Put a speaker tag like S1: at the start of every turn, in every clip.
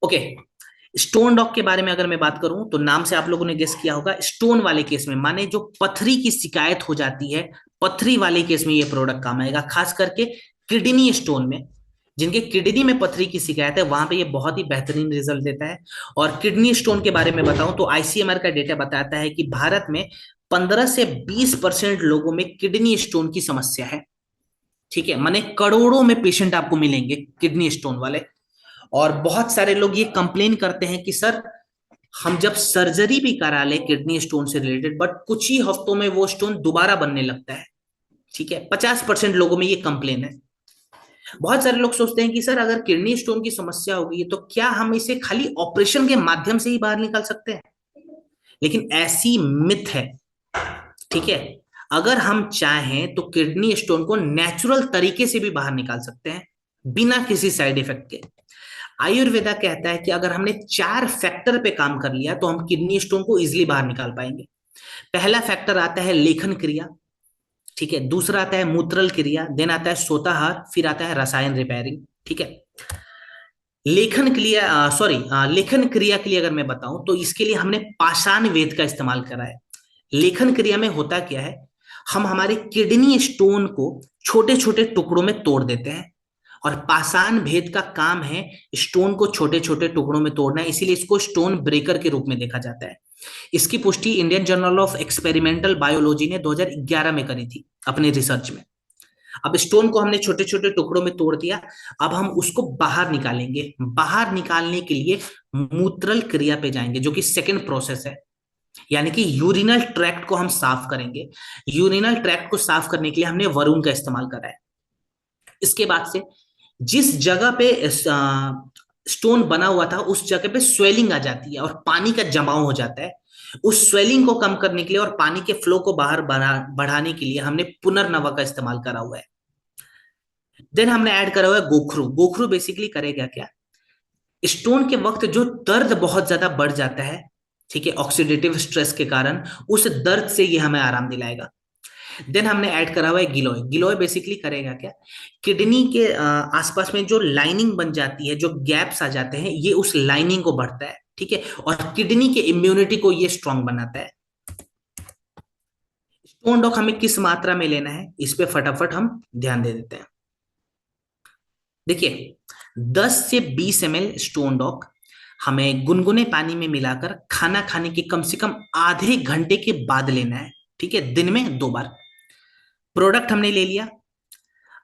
S1: Okay, stone dog के बारे में अगर मैं बात करूं तो नाम से आप लोगों ने गेस किया होगा, स्टोन वाले केस में माने जो पथरी की शिकायत हो जाती है, पथरी वाले केस में ये प्रोडक्ट काम आएगा, खास करके किडनी स्टोन में। जिनके किडनी में पथरी की शिकायत है वहां पे ये बहुत ही बेहतरीन रिजल्ट देता है। और किडनी स्टोन के बारे में बताऊं तो आईसीएमआर का डेटा बताता है कि भारत में 15 से 20% लोगों में किडनी स्टोन की समस्या है। ठीक है, माने करोड़ों में पेशेंट आपको मिलेंगे किडनी स्टोन वाले। और बहुत सारे लोग ये कंप्लेन करते हैं कि सर, हम जब सर्जरी भी करा ले किडनी स्टोन से रिलेटेड, बट कुछ ही हफ्तों में वो स्टोन दोबारा बनने लगता है। ठीक है, 50% लोगों में ये कंप्लेन है। बहुत सारे लोग सोचते हैं कि सर, अगर किडनी स्टोन की समस्या होगी तो क्या हम इसे खाली ऑपरेशन के माध्यम से ही बाहर निकाल सकते हैं? लेकिन ऐसी मिथ है। ठीक है, अगर हम चाहें तो किडनी स्टोन को नेचुरल तरीके से भी बाहर निकाल सकते हैं, बिना किसी साइड इफेक्ट के। आयुर्वेदा कहता है कि अगर हमने 4 फैक्टर पे काम कर लिया तो हम किडनी स्टोन को इजिली बाहर निकाल पाएंगे। पहला फैक्टर आता है लेखन क्रिया। ठीक है, दूसरा आता है मूत्रल क्रिया, देन आता है सोताहार, फिर आता है रसायन रिपेयरिंग। ठीक है, लेखन क्रिया, सॉरी, लेखन क्रिया के लिए अगर मैं बताऊं तो इसके लिए हमने पाषाण वेद का इस्तेमाल करा है। लेखन क्रिया में होता क्या है, हम हमारे किडनी स्टोन को छोटे छोटे टुकड़ों में तोड़ देते हैं। और पाषाण भेद का काम है स्टोन को छोटे छोटे टुकड़ों में तोड़ना, इसीलिए इसको स्टोन ब्रेकर के रूप में देखा जाता है। इसकी पुष्टि Indian journal of experimental biology ने 2011 में करी थी अपने रिसर्च में। अब स्टोन को हमने छोटे छोटे टुकड़ों में तोड़ दिया। अब हम उसको बाहर निकालेंगे। बाहर निकालने के लिए मूत्रल क्रिया पे जाएंगे, जो कि सेकेंड प्रोसेस है। यानी कि यूरिनल ट्रैक्ट को हम साफ करेंगे। यूरिनल ट्रैक्ट को साफ करने के लिए हमने वरुण का इस्तेमाल करा है। इसके बाद से जिस जगह पे स्टोन बना हुआ था उस जगह पे स्वेलिंग आ जाती है और पानी का जमाव हो जाता है। उस स्वेलिंग को कम करने के लिए और पानी के फ्लो को बाहर बढ़ाने के लिए हमने पुनर्नवा का इस्तेमाल करा हुआ है। देन हमने ऐड करा हुआ है गोखरू। गोखरू बेसिकली करेगा क्या, स्टोन के वक्त जो दर्द बहुत ज्यादा बढ़ जाता है, ठीक है, ऑक्सीडेटिव स्ट्रेस के कारण, उस दर्द से ये हमें आराम दिलाएगा। देन हमने ऐड करा हुआ है गिलोय। गिलोय बेसिकली करेगा क्या, किडनी के आसपास में जो लाइनिंग बन जाती है, जो गैप्स आ जाते हैं, ये उस लाइनिंग को भरता है। ठीक है, और किडनी के इम्यूनिटी को ये स्ट्रांग बनाता है। स्टोन डॉक हमें किस मात्रा में लेना है, इस पे फटाफट हम ध्यान दे देते हैं। देखिए, 10 से 20 ml स्टोन डॉक हमें गुनगुने पानी में मिलाकर खाना खाने के कम से कम आधे घंटे के बाद लेना है। ठीक है, दिन में 2 बार। प्रोडक्ट हमने ले लिया।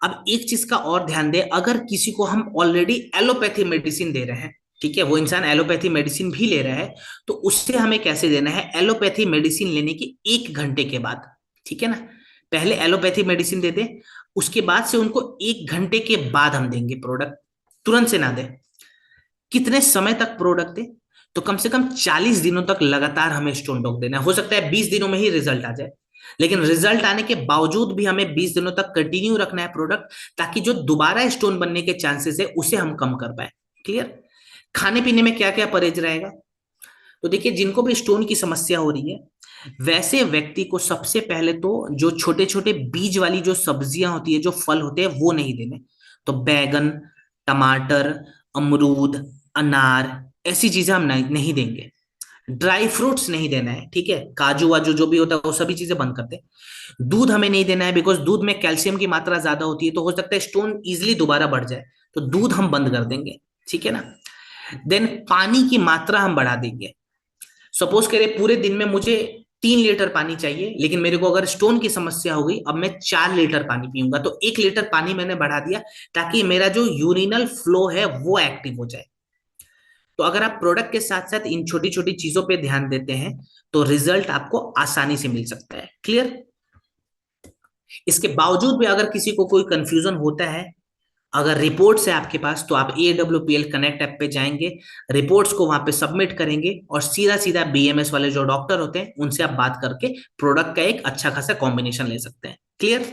S1: अब एक चीज का और ध्यान दें, अगर किसी को हम ऑलरेडी एलोपैथी मेडिसिन दे रहे हैं, ठीक है, वो इंसान एलोपैथी मेडिसिन भी ले रहा है, तो उससे हमें कैसे देना है, एलोपैथी मेडिसिन लेने के 1 घंटे के बाद। ठीक है ना, पहले एलोपैथी मेडिसिन दे दें, उसके बाद से उनको 1 घंटे के बाद हम देंगे प्रोडक्ट, तुरंत से ना दें। कितने समय तक प्रोडक्ट दें, तो कम से कम 40 दिनों तक लगातार हमें स्टोन डॉक देना है। हो सकता है 20 दिनों में ही रिजल्ट आ जाए, लेकिन रिजल्ट आने के बावजूद भी हमें 20 दिनों तक कंटिन्यू रखना है प्रोडक्ट, ताकि जो दोबारा स्टोन बनने के चांसेस है उसे हम कम कर पाए। क्लियर? खाने पीने में क्या क्या परहेज रहेगा, तो देखिए, जिनको भी स्टोन की समस्या हो रही है वैसे व्यक्ति को सबसे पहले तो जो छोटे छोटे बीज वाली जो सब्जियां होती है, जो फल होते हैं, वो नहीं देने। तो बैगन, टमाटर, अमरूद, अनार, ऐसी चीजें हम नहीं देंगे। ड्राई फ्रूट्स नहीं देना है। ठीक है, काजू वाजू जो भी होता है वो सभी चीजें बंद कर दे। दूध हमें नहीं देना है, बिकॉज दूध में कैल्शियम की मात्रा ज्यादा होती है, तो हो सकता है स्टोन इजिली दोबारा बढ़ जाए, तो दूध हम बंद कर देंगे। ठीक है ना। देन पानी की मात्रा हम बढ़ा देंगे। सपोज करें पूरे दिन में मुझे 3 लीटर पानी चाहिए, लेकिन मेरे को अगर स्टोन की समस्या हो गई, अब मैं 4 लीटर पानी पीऊंगा, तो 1 लीटर पानी मैंने बढ़ा दिया, ताकि मेरा जो यूरिनल फ्लो है वो एक्टिव हो जाए। तो अगर आप प्रोडक्ट के साथ साथ इन छोटी छोटी चीजों पे ध्यान देते हैं तो रिजल्ट आपको आसानी से मिल सकता है। क्लियर? इसके बावजूद भी अगर किसी को कोई कंफ्यूजन होता है, अगर रिपोर्ट्स है आपके पास, तो आप AWPL कनेक्ट ऐप पे जाएंगे, रिपोर्ट्स को वहां पे सबमिट करेंगे और सीधा सीधा BMS वाले जो डॉक्टर होते हैं उनसे आप बात करके प्रोडक्ट का एक अच्छा खासा कॉम्बिनेशन ले सकते हैं। क्लियर?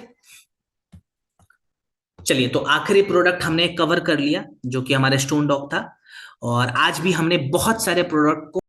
S1: चलिए, तो आखिरी प्रोडक्ट हमने कवर कर लिया, जो कि हमारे स्टोन डॉक था। और आज भी हमने बहुत सारे प्रोडक्ट को